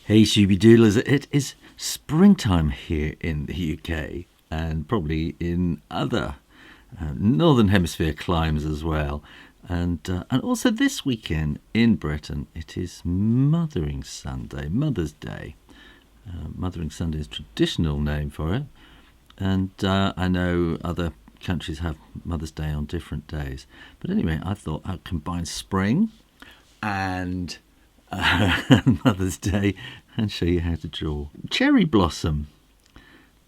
Hey Shooby Doodlers, it is springtime here in the UK and probably in other Northern Hemisphere climes as well. And also this weekend in Britain, it is Mothering Sunday, Mother's Day. Mothering Sunday is a traditional name for it. And I know other countries have Mother's Day on different days. But anyway, I thought I'd combine spring and Mother's Day and show you how to draw cherry blossom.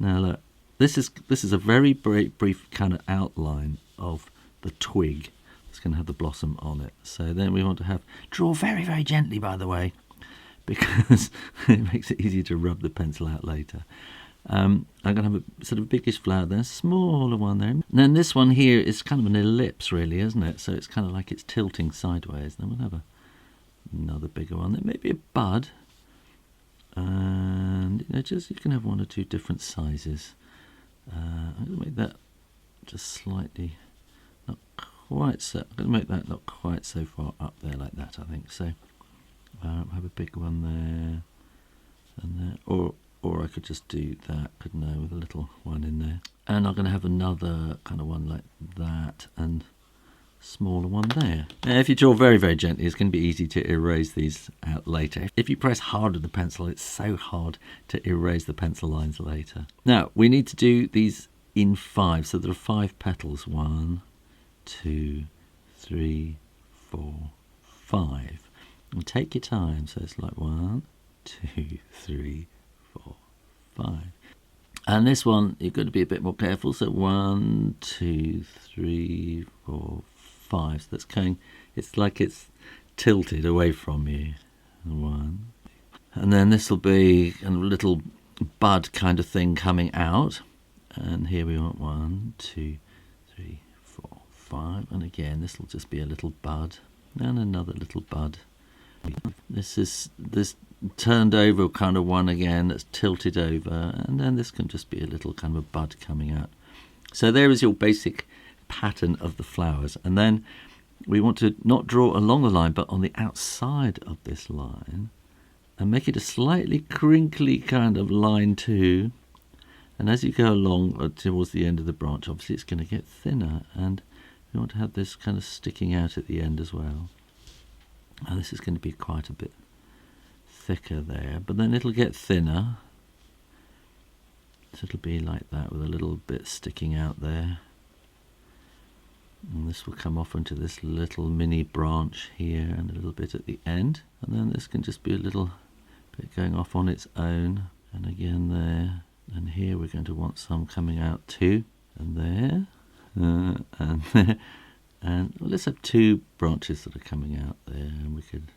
Now look, this is a very brief kind of outline of the twig that's going to have the blossom on it. So then we want to draw very, very gently, by the way, because it makes it easier to rub the pencil out later. I'm going to have a sort of biggish flower there, a smaller one there. And then this one here is kind of an ellipse really, isn't it? So it's kind of like it's tilting sideways. Then we'll have another bigger one. There may be a bud. And you can have one or two different sizes. I'm going to make that just slightly, not quite so. I'm going to make that not quite so far up there like that, I think. So have a big one there, and there, or I could just do that, couldn't I, with a little one in there. And I'm going to have another kind of one like that, and smaller one there. Now, if you draw very, very gently, it's going to be easy to erase these out later. If you press hard with the pencil, it's so hard to erase the pencil lines later. Now, we need to do these in 5. So there are 5 petals. 1, 2, 3, 4, 5. And take your time. So it's like 1, 2, 3, 4, 5. And this one, you've got to be a bit more careful. So 1, 2, 3, 4, 5. So that's going, it's like it's tilted away from you. 1. And then this will be a little bud kind of thing coming out. And here we want 1, 2, 3, 4, 5. And again, this will just be a little bud. And another little bud. This is this turned over kind of one again that's tilted over, and then this can just be a little kind of a bud coming out. So there is your basic pattern of the flowers, and then we want to not draw along the line but on the outside of this line and make it a slightly crinkly kind of line too. And as you go along towards the end of the branch, obviously it's going to get thinner, and we want to have this kind of sticking out at the end as well. And this is going to be quite a bit thicker there, but then it'll get thinner. So it'll be like that with a little bit sticking out there. And this will come off into this little mini branch here and a little bit at the end. And then this can just be a little bit going off on its own. And again there. And here we're going to want some coming out too. And there. And there. And let's have 2 branches that are coming out there. And we could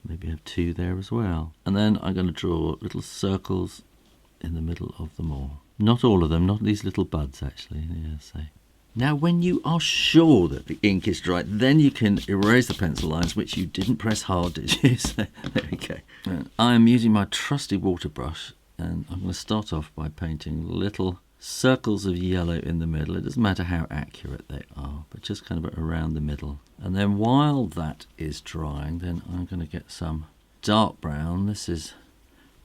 maybe have 2 there as well. And then I'm going to draw little circles in the middle of them all. Not all of them, not these little buds actually. Yeah, so. Now when you are sure that the ink is dry, then you can erase the pencil lines, which you didn't press hard, did you? So, there we go. I am using my trusty water brush, and I'm going to start off by painting little circles of yellow in the middle. It doesn't matter how accurate they are, but just kind of around the middle. And then while that is drying, then I'm going to get some dark brown. This is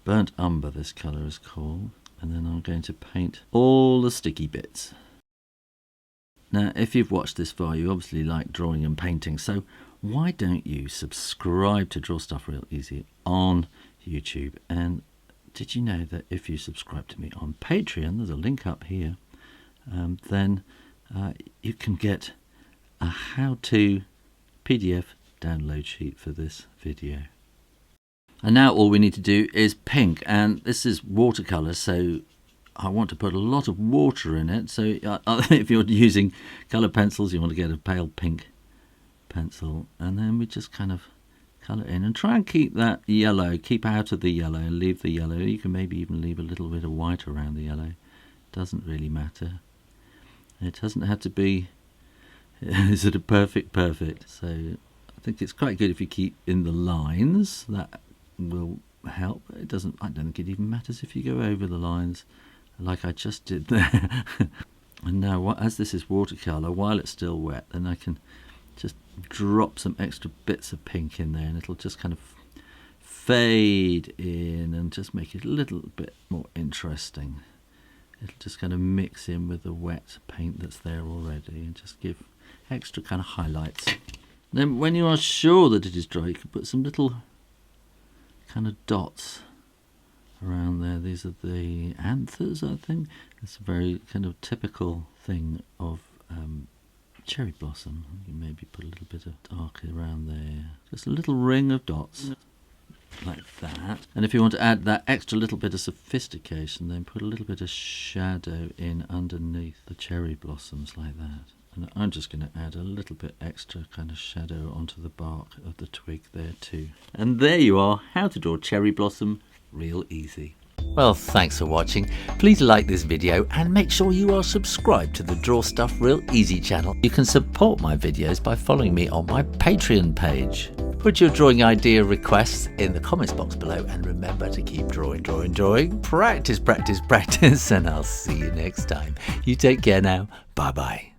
burnt umber, this colour is called. And then I'm going to paint all the sticky bits. Now, if you've watched this far, you obviously like drawing and painting, so why don't you subscribe to Draw Stuff Real Easy on YouTube? And did you know that if you subscribe to me on Patreon, there's a link up here, then you can get a how-to PDF download sheet for this video. And now all we need to do is pink, and this is watercolour, so I want to put a lot of water in it. So if you're using coloured pencils, you want to get a pale pink pencil, and then we just kind of colour in and try and keep that yellow, keep out of the yellow and leave the yellow. You can maybe even leave a little bit of white around the yellow. Doesn't really matter. It doesn't have to be sort of perfect. So I think it's quite good if you keep in the lines. That will help. It doesn't. I don't think it even matters if you go over the lines, like I just did there. And now, as this is watercolour, while it's still wet, then I can just drop some extra bits of pink in there, and it'll just kind of fade in and just make it a little bit more interesting. It'll just kind of mix in with the wet paint that's there already and just give extra kind of highlights. Then when you are sure that it is dry, you can put some little kind of dots around there. These are the anthers, I think. It's a very kind of typical thing of cherry blossom. You maybe put a little bit of dark around there. Just a little ring of dots. Like that. And if you want to add that extra little bit of sophistication, then put a little bit of shadow in underneath the cherry blossoms like that. And I'm just going to add a little bit extra kind of shadow onto the bark of the twig there too. And there you are, how to draw cherry blossom real easy. Well, thanks for watching. Please like this video and make sure you are subscribed to the Draw Stuff Real Easy channel. You can support my videos by following me on my Patreon page. Put your drawing idea requests in the comments box below, and remember to keep drawing, drawing, drawing. Practice, practice, practice, and I'll see you next time. You take care now. Bye-bye.